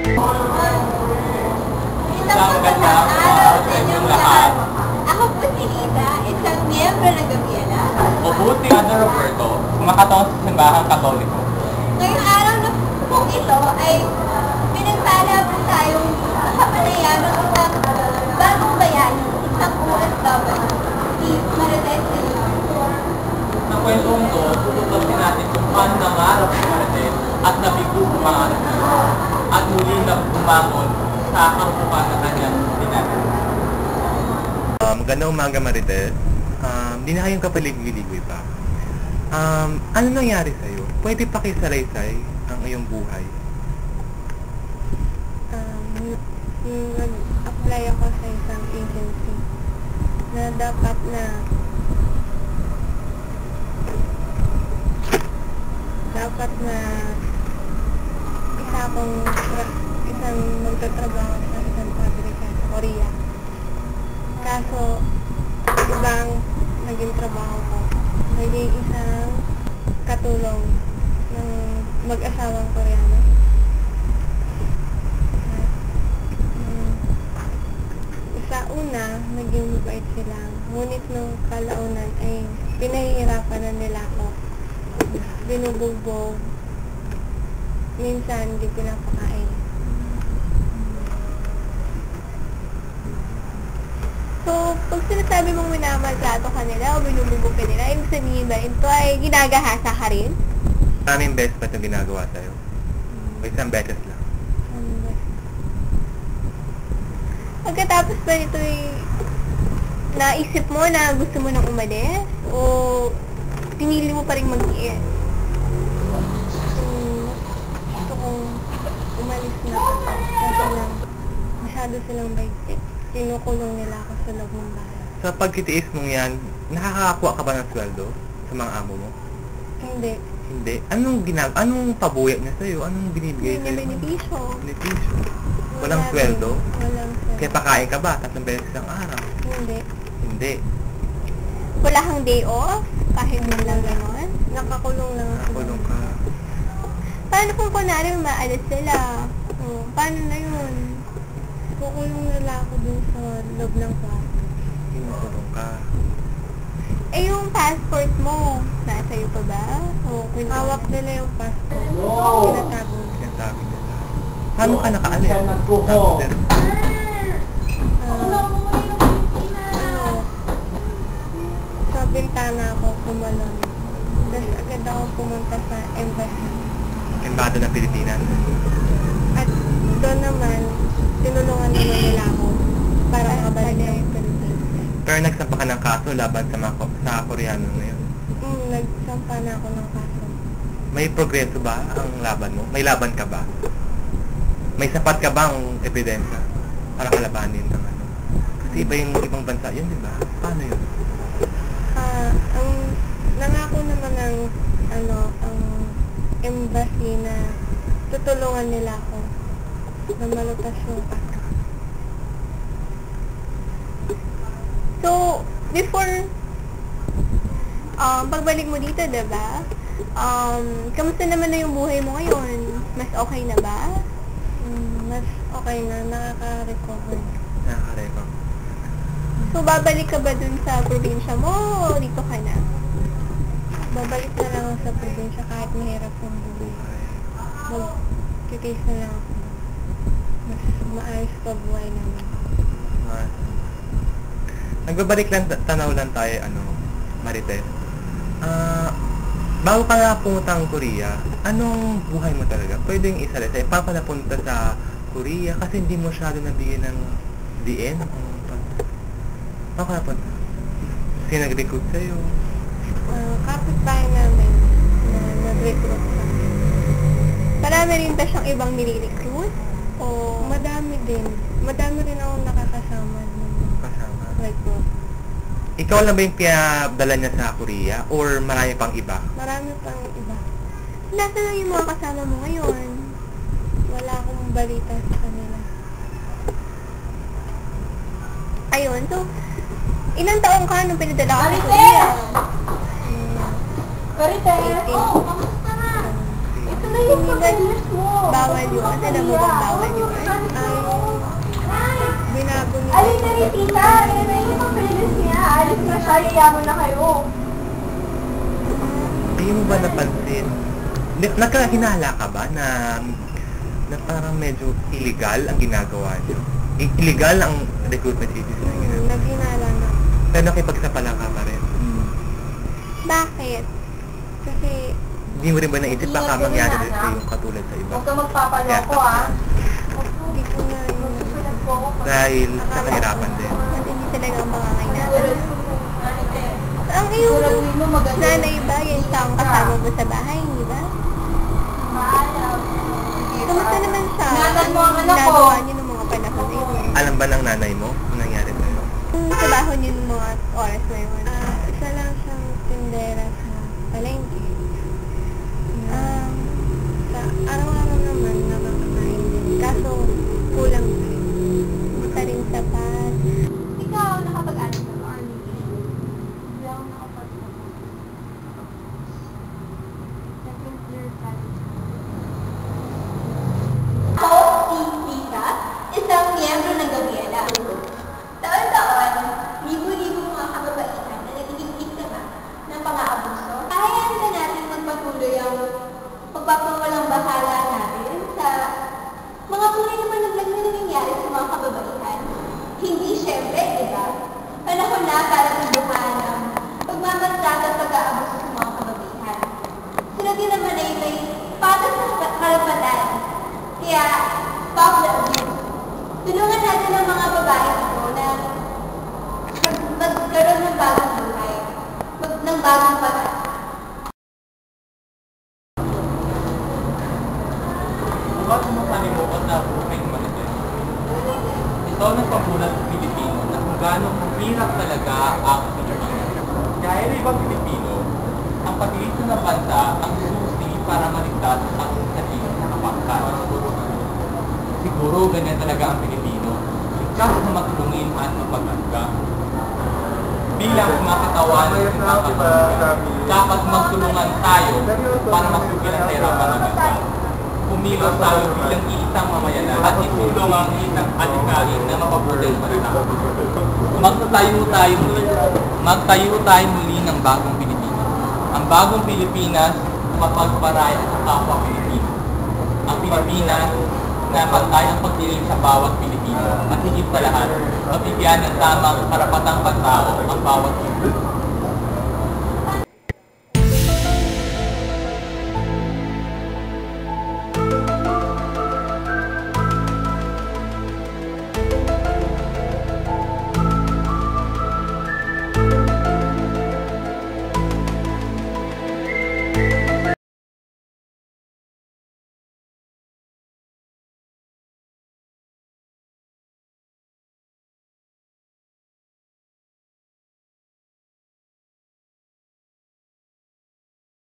Isang magandang araw sa inyong lahat. Ako po si Lisa, isang miyembro ng Gabriela. Mabuti Father Roberto, kumakatawan sa simbahang Katoliko. Ngayong araw na pong ito ay pinagpala po tayong kapanayan ng isang bagong bayan, isang OFW, si Marites de Leon. Sa kwentong ito, tututusin natin kung paano nangarap si Marites at nabigo ang mga anak niya at muli na bumangon sa karupukan ng kanyang dinadala. Magandang umaga, Marites. Di na kayong kapalig-ligoy pa. Ano nangyari sa'yo? Pwede pa kisalaysay ang iyong buhay? Nag-apply ako sa isang agency na dapat na isang magtatrabaho sa isang pabrika sa Korea. Kaso, ibang naging trabaho ko. Naging isang katulong ng mag-asawang Koreano. Sa una, naging mabait sila. Ngunit nung kalaunan ay pinahihirapan na nila ako. Binubugbog. Minsan, hindi pinapakain. So, pag sinasabi mong minamaltrato ka nila o binubugbog ka nila, ibig sabihin ba, ito ay ginagahasa ka rin? Maraming beses pa itong ginagawa sa'yo? O isang beses lang? Pagkatapos ba nito naisip mo na gusto mo nang umalis? O pinili mo pa rin mag-iin? Gusto kong umalis na kasi lang masyado silang baigtit. Kinukulong nila ako sa loob ng bahay. Sa pagtitiis mong yan, nakakakuha ka ba ng sweldo sa mga amo mo? Hindi. Hindi. Anong pabuya niya sa'yo? Anong binibigay Hindi sa'yo? niya benepisyo. Benepisyo. Walang sweldo? Walang sweldo. Kaya pakain ka ba? 3 beses ang araw? Hindi. Hindi. Wala kang day off? Kahit man lang gano'n? Nakakulong lang ako. Nakakulong ka. Paano kung kunwari maalis sila? Paano na yun? Kukulong nila ako dun sa loob ng kwarto. Kinukulong ka. Eh, yung passport mo, nasa iyo pa ba? O, hawak nila yung passport. Tinatago. Sinasabi nila. Paano ka nakaalis? Tapos, Sa bintana ako kumalon. Tapos agad ako pumunta sa embassy. embado ng Pilipinas. At doon naman, tinulungan naman nila ako para makabalik na yung Pilipinas. Pero nagsampa ka ng kaso laban sa Koreano ngayon. Nagsampa na ako ng kaso. May progreso ba ang laban mo? May laban ka ba? May sapat ka bang ebidensya para kalabanin ng ano? Kasi iba yung ibang bansa yun, di ba? Paano yun? Ang nangako naman ng ang embassy na tutulungan nila ako na malutas yung kaso. So, before pagbalik mo dito, diba? Kamusta naman na yung buhay mo ngayon? Mas okay na ba? Mas okay na, nakaka-recover. Nakaka-recover. So, babalik ka ba dun sa probinsya mo o dito ka na? Babalik na lang ako sa probinsya kahit mahirap yung buhay. Mag-case na lang ako. Mas maayos pa buhay namin. Nagbabalik lang, tanaw lang tayo, Marites. Bago ka na pumunta ng Korea, anong buhay mo talaga? Pwedeng isalaysay. Paano ka napunta sa Korea? Kasi hindi mo masyado nabigyan ng DN. Paano ka napunta? Sino nag-recruit sa'yo? Kapit-bahay namin na nag-recruit sa akin. Marami rin ba siyang ibang nilirecruit? O madami din. Madami rin akong nakakasama ng recruit. Ikaw lang ba yung pinadala niya sa Korea? Or marami pang iba? Marami pang iba. Nasaan lang yung mga kasama mo ngayon? Wala akong balita sa kanila. Ayun, so, ilang taong ka nung pinadala ka sa Korea? Marites! 18. Ito na yung pagkakas mo! bawal yun. Alam mo bang bawal yun? Ay, binago niya. Alin na rin, tita. Ayan na yung pag-release niya. Alis na siya. Yayaman na kayo. Hindi mo ba napansin? Nagkahinala ka ba na parang medyo illegal ang ginagawa niyo? Illegal ang recruitment agency na ginagawa? Naghinala na. Pero nakipagsapala ka pa rin. Bakit? Kasi, Hindi mo rin ba naisip baka mangyari rin sa yung katulad sa iba? Huwag ka magpapaloko, ah. hindi ko na yun. Dahil sa kahirapan din. At hindi talaga makakainala. Ang iyong nanay ba, yun taong kasama mo sa bahay, di ba? Kamusta naman siya? Ingatan mo ang anak ko. Ginagawa niyo ng mga panahon na yun? Alam ba ng nanay mo kung nangyari sa'yo? Trabaho niyo ng mga oras na yun? Isa lang siyang tindera sa palengke. Sa araw-araw naman nakakakain din. Kaso kulang pa rin. Hindi pa rin sapat. Ikaw, nakapag-aral ka ba? Hindi ako nakapag-aral. Second year college. Ako, si Tita, isang miyembro ng Gabriela. Taon-taon, libo-libo mga kababaihan na nagiging biktima ng pang-aabuso. Kahayaan na natin magpatuloy ang pagpapawalang bahala natin sa mga tunay naman na nangyayari sa mga kababaihan. Hindi syempre, di ba? Panahon na para tubuhan ang pagmamasada at pag-aabuso sa mga kababaihan. Sila din naman ay may patas na karapatan. Kaya, stop the abuse. Tulungan natin ang mga babae ito na magkaroon ng bagong buhay, ng bagong patas. Huwag mo kalimutan na buhay Marites. Ito ang nagpamulat sa Pilipino na kung gaano hirap talaga ang Pilipino. Dahil ibang Pilipino, ang pag-iisa ng bansa ang susi para maligtas ang sarili sa kapangkat. Siguro ganyan talaga ang Pilipino. Ligtas na matulungin at mapaganda. Bilang mga katawan ng kapangkat, dapat magtulungan tayo para masugil ang kahirapan ng bansa. Kumilos tayo bilang isang mamayanan at itulong ang isang alikain na mapabuting pananaw. Magtayo tayo muli ng bagong Pilipinas. Ang bagong Pilipinas, mapagparaya sa kapwa Pilipino. Ang Pilipinas na pantay ang pagdilim sa bawat Pilipino at higit sa lahat, mabigyan ng tamang karapatang pagtao ang bawat Pilipino.